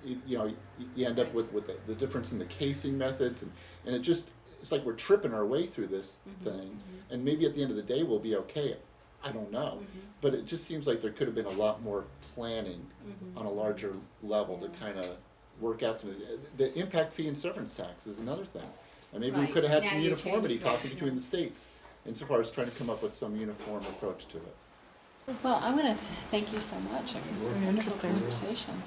You end up with the difference in the casing methods, and it's like we're tripping our way through this thing. And maybe at the end of the day we'll be okay. I don't know. But it just seems like there could have been a lot more planning on a larger level to kind of work out some of the impact fee and severance tax is another thing. And maybe we could have had some uniformity talking between the states insofar as trying to come up with some uniform approach to it. Well, I want to thank you so much. It was a very interesting conversation.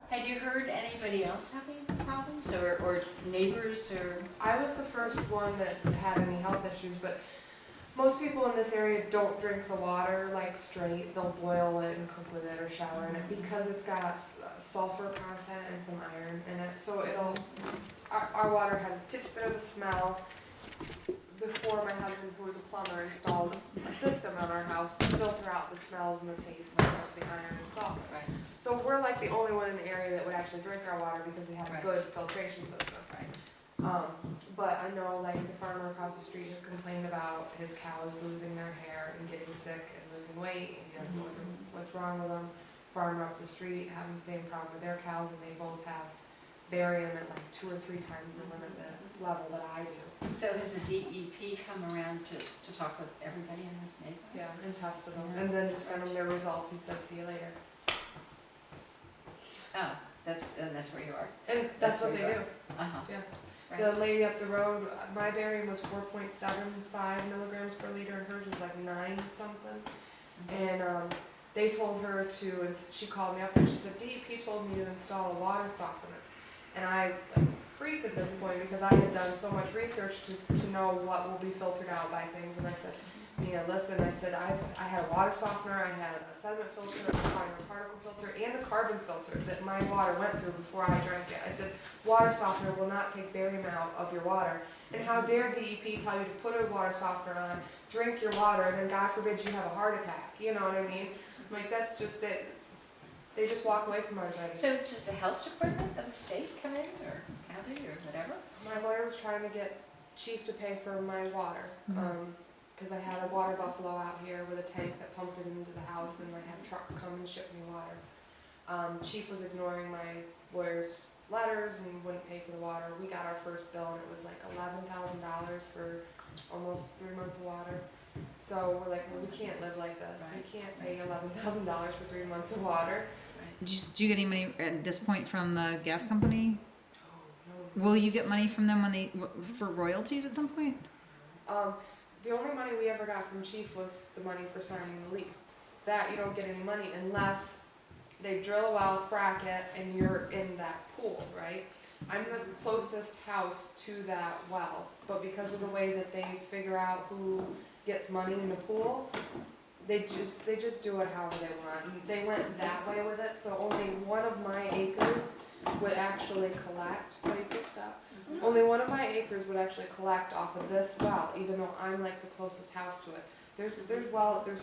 Had you heard anybody else having problems, or neighbors, or? I was the first one that had any health issues, but most people in this area don't drink the water like straight. They'll boil it and cook with it or shower in it because it's got sulfur content and some iron in it. So our water had a titch bit of a smell. Before my husband, who was a plumber, installed a system on our house to filter out the smells and the taste of the iron and sulfur. Right. So we're like the only one in the area that would actually drink our water because we have a good filtration system. Right. But I know like the farmer across the street has complained about his cows losing their hair and getting sick and losing weight, and he doesn't know what's wrong with them. Farmer up the street having the same problem with their cows, and they both have barium at like 2 or 3 times the limit level that I do. So has the DEP come around to talk with everybody in this neighborhood? Yeah, and tested them, and then just sent them their results and said, see you later. Oh, that's where you are. And that's what they do. Uh-huh. Yeah. Right. The lady up the road, my barium was 4.75 milligrams per liter, and hers was like 9 something. And they told her to, and she called me up and she said, DEP told me to install a water softener. And I freaked at this point because I had done so much research to know what will be filtered out by things. And I said, Mia, listen, I said, I had a water softener, I had a sediment filter, a particle filter, and a carbon filter that my water went through before I drank it. I said, water softener will not take barium out of your water. And how dare DEP tell you to put a water softener on, drink your water, and then God forbid you have a heart attack. You know what I mean? I'm like, that's just it. They just walk away from our advice. So does the health department of the state come in, or county, or whatever? My lawyer was trying to get Chief to pay for my water. Because I had a water buffalo out here with a tank that pumped it into the house, and I had trucks come and ship me water. Chief was ignoring my lawyer's letters and wouldn't pay for the water. We got our first bill and it was like $11,000 for almost 3 months of water. So we're like, well, we can't live like this. Right. We can't pay $11,000 for 3 months of water. Did you get any money at this point from the gas company? Oh, no. Will you get money from them when for royalties at some point? The only money we ever got from Chief was the money for signing the lease. That you don't get any money unless they drill a well, frack it, and you're in that pool, right? I'm the closest house to that well, but because of the way that they figure out who gets money in the pool, they just do it however they want. And they went that way with it, so only one of my acres would actually collect. Wait, please stop. Only one of my acres would actually collect off of this well, even though I'm like the closest house to it. There's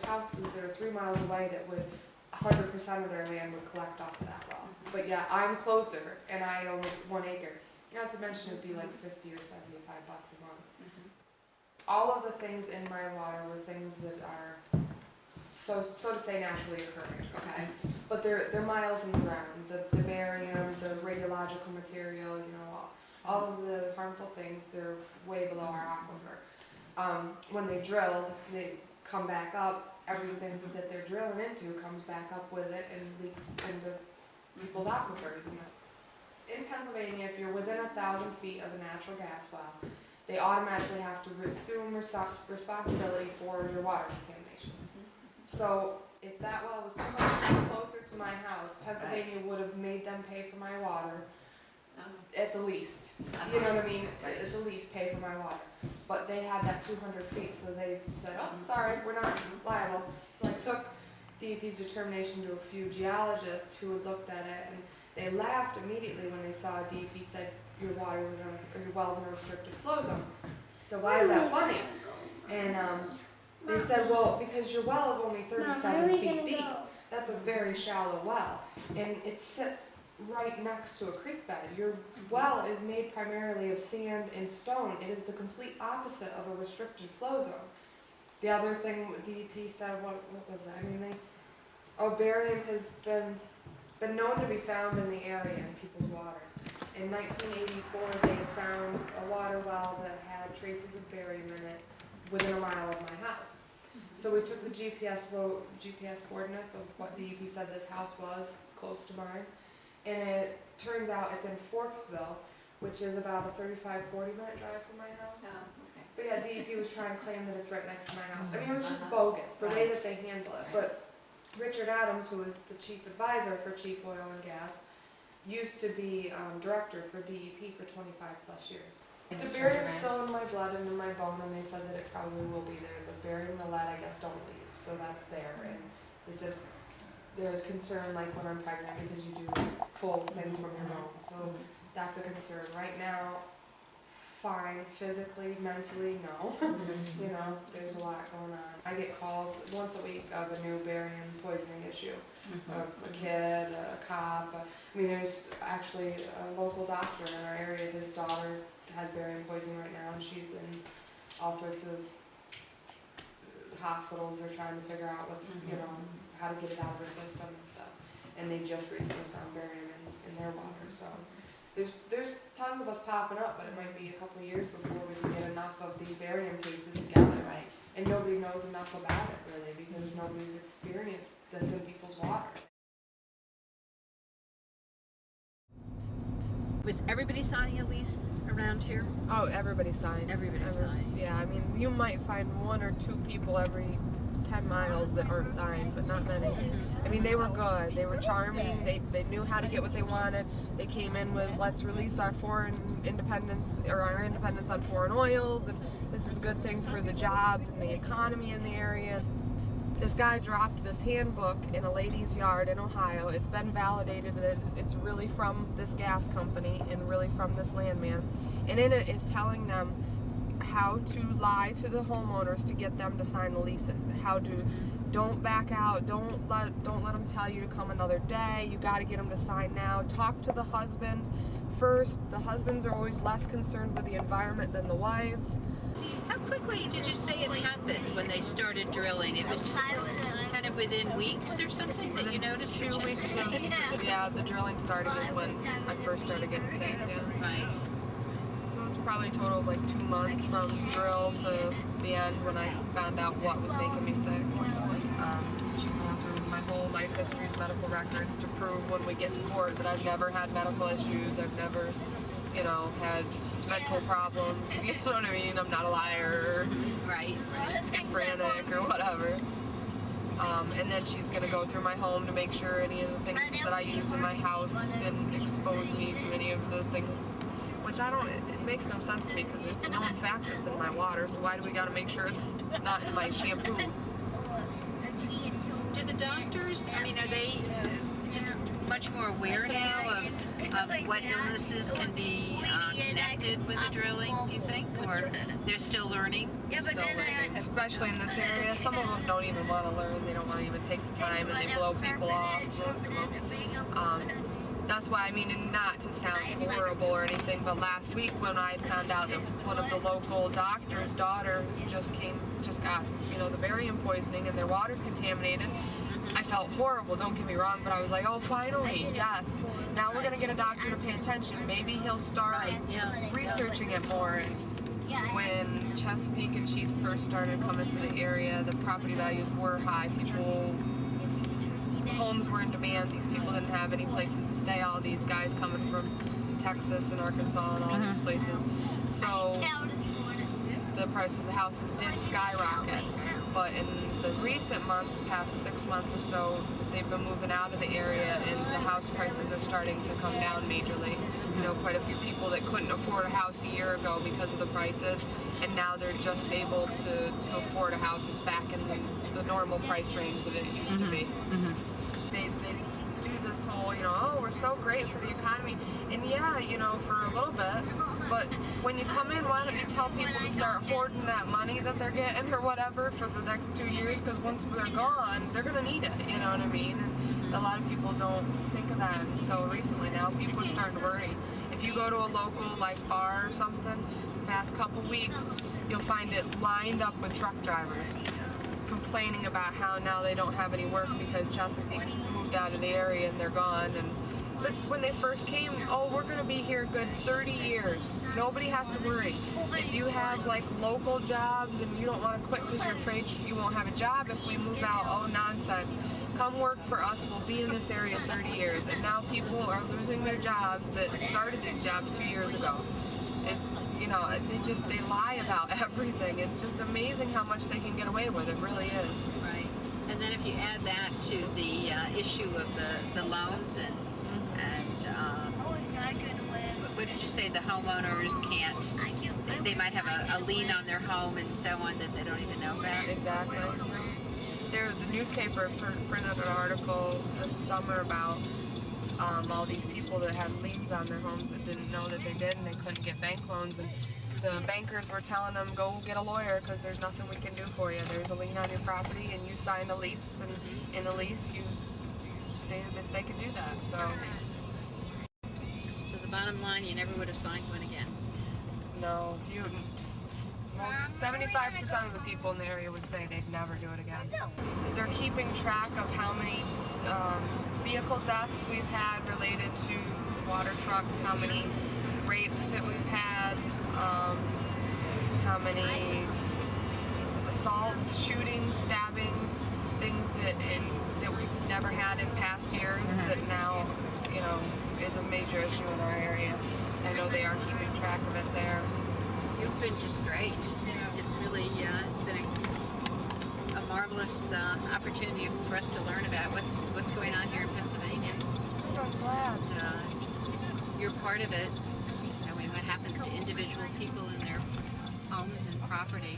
houses that are 3 miles away that would 100% of their land would collect off of that well. But yeah, I'm closer, and I own 1 acre. Not to mention it'd be like $50 or $75 a month. All of the things in my water were things that are so to say naturally occurring. Okay, but they're miles in the ground. The barium, the radiological material, you know, all of the harmful things, they're way below our aquifer. When they drilled, they come back up. Everything that they're drilling into comes back up with it and leaks into people's aquifers. In Pennsylvania, if you're within 1,000 feet of a natural gas well, they automatically have to assume responsibility for your water contamination. So if that well was 200 feet closer to my house, Pennsylvania would have made them pay for my water at the least. You know what I mean? At the least pay for my water. But they had that 200 feet, so they said, oh, sorry, we're not liable. So I took DEP's determination to a few geologists who had looked at it, and they laughed immediately when they saw DEP said your well's in a restricted flow zone. So why is that funny? And they said, well, because your well is only 37 feet deep. That's a very shallow well, and it sits right next to a creek bed. Your well is made primarily of sand and stone. It is the complete opposite of a restricted flow zone. The other thing DEP said, what was that? I mean, barium has been known to be found in the area in people's waters. In 1984, they found a water well that had traces of barium in it within a mile of my house. So we took the GPS coordinates of what DEP said this house was close to mine, And it turns out it's in Forksville, which is about a 35-40 minute drive from my house. Okay. But yeah, DEP was trying to claim that it's right next to my house. I mean, it was just bogus, the way that they handle it. But Richard Adams, who was the chief advisor for Chief Oil and Gas, used to be director for DEP for 25 plus years. The barium's still in my blood and in my bone, and they said that it probably will be there. The barium and the lead, I guess, don't leave, so that's there. And they said there's concern, like when I'm pregnant, because you do pull things from your bone, so that's a concern. Right now, fine, physically, mentally, no. You know, there's a lot going on. I get calls once a week of a new barium poisoning issue, of a kid, a cop. I mean, there's actually a local doctor in our area. His daughter has barium poisoning right now, and she's in all sorts of hospitals. They're trying to figure out what's, you know, how to get it out of her system and stuff. And they just recently found barium in their water, so. There's tons of us popping up, but it might be a couple of years before we can get enough of these barium cases together. Right. And nobody knows enough about it, really, because nobody's experienced this in people's water. Was everybody signing a lease around here? Oh, everybody signed. Everybody signed. Yeah, I mean, you might find 1 or 2 people every 10 miles that aren't signed, but not many. I mean, they were good. They were charming. They knew how to get what they wanted. They came in with, let's release our foreign independence, or our independence on foreign oils, and this is a good thing for the jobs and the economy in the area. This guy dropped this handbook in a lady's yard in Ohio. It's been validated that it's really from this gas company and really from this landman. And in it is telling them how to lie to the homeowners to get them to sign the leases. How to, don't back out, don't let them tell you to come another day. You got to get them to sign now. Talk to the husband first. The husbands are always less concerned with the environment than the wives. How quickly did you say it happened when they started drilling? It was just kind of within weeks or something that you noticed? 2 weeks of, yeah, the drilling started is when I first started getting sick, yeah. Right. So it was probably a total of like 2 months from drill to the end when I found out what was making me sick. She's going through my whole life history's medical records to prove when we get to court that I've never had medical issues, I've never, you know, had mental problems, you know what I mean? I'm not a liar, Right. schizophrenic or whatever. And then she's going to go through my home to make sure any of the things that I use in my house didn't expose me to any of the things, which it makes no sense to me because it's a known fact that's in my water, so why do we got to make sure it's not in my shampoo? Do the doctors, I mean, are they just much more aware now of what illnesses can be connected with the drilling, do you think? Or they're still learning? Still learning, especially in this area. Some of them don't even want to learn. They don't want to even take the time, and they blow people off, most of them. That's why, I mean, and not to sound horrible or anything, but last week when I found out that one of the local doctor's daughter just got, you know, the barium poisoning and their water's contaminated, I felt horrible, don't get me wrong, but I was like, oh, finally, yes. Now we're going to get a doctor to pay attention. Maybe he'll start researching it more. And when Chesapeake and Chief first started coming to the area, the property values were high. Homes were in demand. These people didn't have any places to stay. All these guys coming from Texas and Arkansas and all these places. So the prices of houses did skyrocket. But in the recent months, past 6 months or so, they've been moving out of the area and the house prices are starting to come down majorly. You know, quite a few people that couldn't afford a house a year ago because of the prices, and now they're just able to afford a house. It's back in the normal price range that it used to be. They do this whole, you know, oh, we're so great for the economy. And yeah, you know, for a little bit, but when you come in, why don't you tell people to start hoarding that money that they're getting or whatever for the next 2 years, because once they're gone, they're going to need it, you know what I mean? And a lot of people don't think of that until recently. Now people are starting to worry. If you go to a local, like, bar or something, the past couple weeks, you'll find it lined up with truck drivers complaining about how now they don't have any work because Chesapeake's moved out of the area and they're gone, and But when they first came, oh, we're gonna be here a good 30 years. Nobody has to worry. If you have like local jobs and you don't want to quit because you're afraid you won't have a job if we move out, oh nonsense. Come work for us, we'll be in this area 30 years. And now people are losing their jobs that started these jobs 2 years ago. You know, they lie about everything. It's just amazing how much they can get away with. It really is. Right. And then if you add that to the issue of the loans and what did you say, the homeowners can't, they might have a lien on their home and so on that they don't even know about? Exactly. The newspaper printed an article this summer about all these people that had liens on their homes that didn't know that they did, and they couldn't get bank loans, and the bankers were telling them, go get a lawyer because there's nothing we can do for you. There's a lien on your property and you signed a lease, and in the lease you stated that they could do that. So the bottom line, you never would have signed one again. No, 75% of the people in the area would say they'd never do it again. They're keeping track of how many vehicle deaths we've had related to water trucks, how many rapes that we've had, how many assaults, shootings, stabbings, things that we've never had in past years that now, you know, is a major issue in our area. I know they are keeping track of it there. You've been just great. It's really, it's been a marvelous opportunity for us to learn about what's going on here in Pennsylvania. I'm glad. You're part of it. I mean, what happens to individual people in their homes and property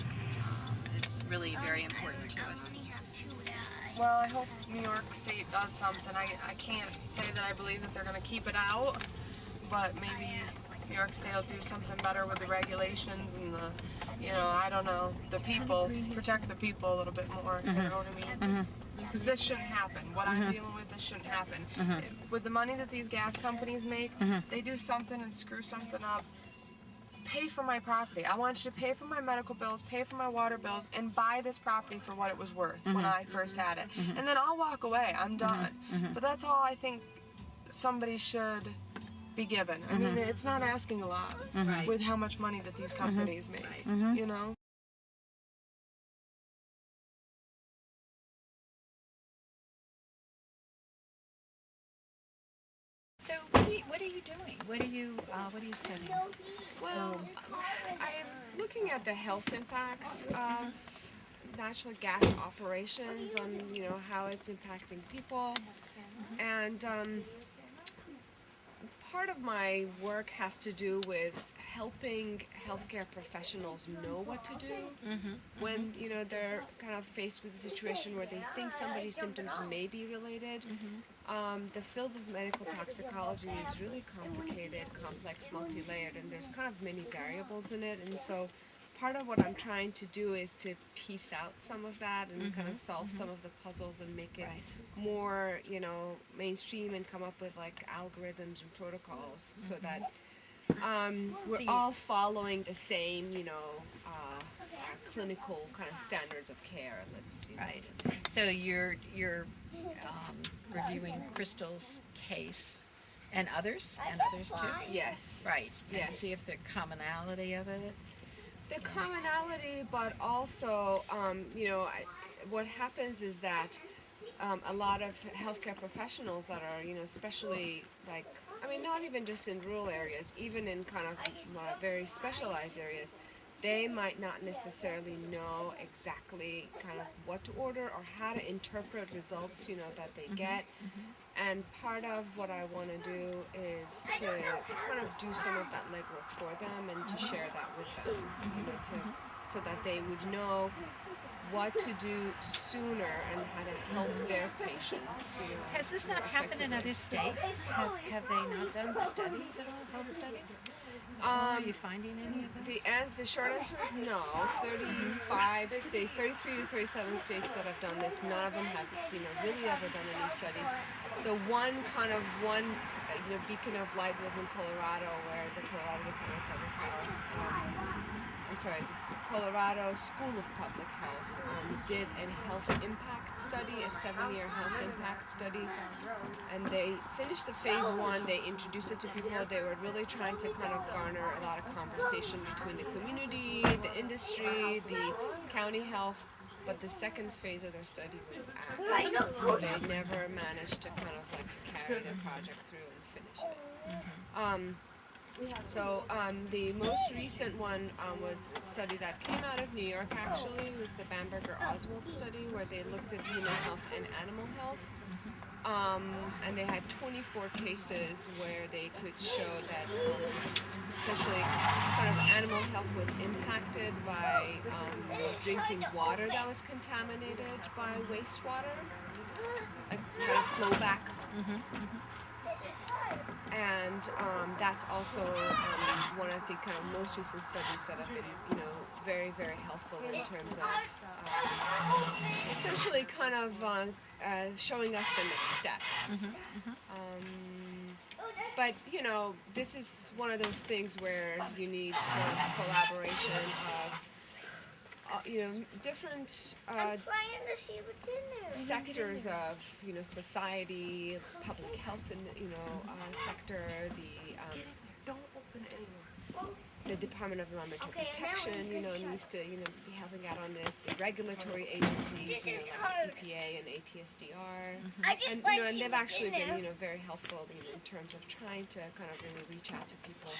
is really very important to us. Well, I hope New York State does something. I can't say that I believe that they're going to keep it out, but maybe New York State will do something better with the regulations and the, you know, I don't know, the people, protect the people a little bit more, you know what I mean? Because this shouldn't happen. What I'm dealing with, this shouldn't happen. With the money that these gas companies make, they do something and screw something up. Pay for my property. I want you to pay for my medical bills, pay for my water bills, and buy this property for what it was worth when I first had it. And then I'll walk away. I'm done. But that's all I think somebody should be given. I mean, it's not asking a lot with how much money that these companies make, you know? So what are you doing? What are you studying? Well, I'm looking at the health impacts of natural gas operations on, you know, how it's impacting people. And part of my work has to do with helping healthcare professionals know what to do when, you know, they're kind of faced with a situation where they think somebody's symptoms may be related. The field of medical toxicology is really complicated, complex, multi-layered, and there's kind of many variables in it. And so part of what I'm trying to do is to piece out some of that and kind of solve some of the puzzles and make it more, you know, mainstream and come up with like algorithms and protocols so that we're all following the same, you know, clinical kind of standards of care. Let's, you know, So you're reviewing Crystal's case and others too? Yes. Right. And Yes. see if the commonality of it. The commonality, but also, you know, what happens is that a lot of healthcare professionals that are, you know, especially like, I mean, not even just in rural areas, even in kind of very specialized areas, they might not necessarily know exactly kind of what to order or how to interpret results, you know, that they get. And part of what I want to do is to kind of do some of that legwork for them and to share that with them, you know, so that they would know what to do sooner and how to help their patients. You know, Has this not happened in other states? Have they not done studies at all, health studies? Are you finding any of those? The short answer is no. 35 states, 33 to 37 states that have done this, none of them have, you know, really ever done any studies. The one you know, beacon of light was in Colorado, where the Colorado Department of Public Health, Colorado School of Public Health did a health impact study, a 7-year health impact study, and they finished the phase 1. They introduced it to people. They were really trying to kind of garner a lot of conversation between the community, the industry, the county health. But the second phase of their study was axed, so they never managed to kind of like carry the project through and finish it. The most recent one was a study that came out of New York. Actually, it was the Bamberger-Oswald study, where they looked at human health and animal health. And they had 24 cases where they could show that essentially kind of animal health was impacted by drinking water that was contaminated by wastewater, like kind of flow back. And that's also one of the kind of most recent studies that have been, very, very helpful in terms of essentially kind of showing us the next step. But this is one of those things where you need kind of collaboration of different sectors of society, public health, and sector, the Department of Environmental Protection, needs to be helping out on this. The regulatory agencies, like EPA and ATSDR, and they've actually been very helpful in terms of trying to kind of really reach out to people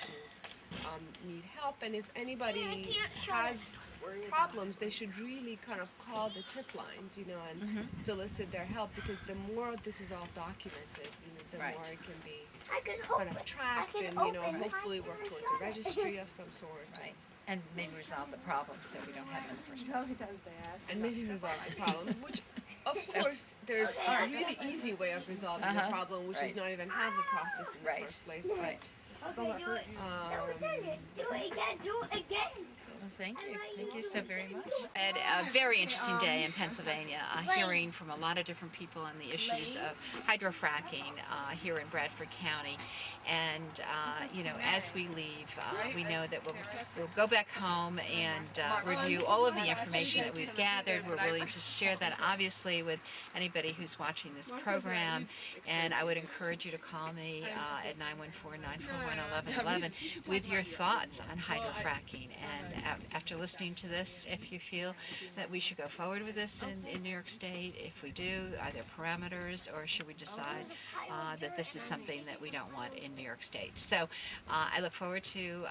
who need help. And if anybody has problems, they should really kind of call the tip lines, and solicit their help, because the more this is all documented, the more it can be kind of tracked and hopefully work towards a registry of some sort. Right. And maybe resolve the problem so we don't have them in the first place. And maybe resolve the problem, which of course there's a really easy way of resolving the problem, which is not even have the process in the first place. Thank you so very much. I had a very interesting day in Pennsylvania, hearing from a lot of different people on the issues of hydrofracking here in Bradford County. And as we leave, we know that we'll go back home and review all of the information that we've gathered. We're willing to share that, obviously, with anybody who's watching this program. And I would encourage you to call me at 914-941-1111 with your thoughts on hydrofracking. And after listening to this, if you feel that we should go forward with this in New York State, if we do, are there parameters, or should we decide that this is something that we don't want in New York State? So I look forward to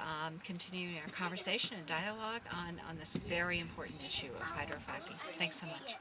continuing our conversation and dialogue on this very important issue of hydrofracking. Thanks so much.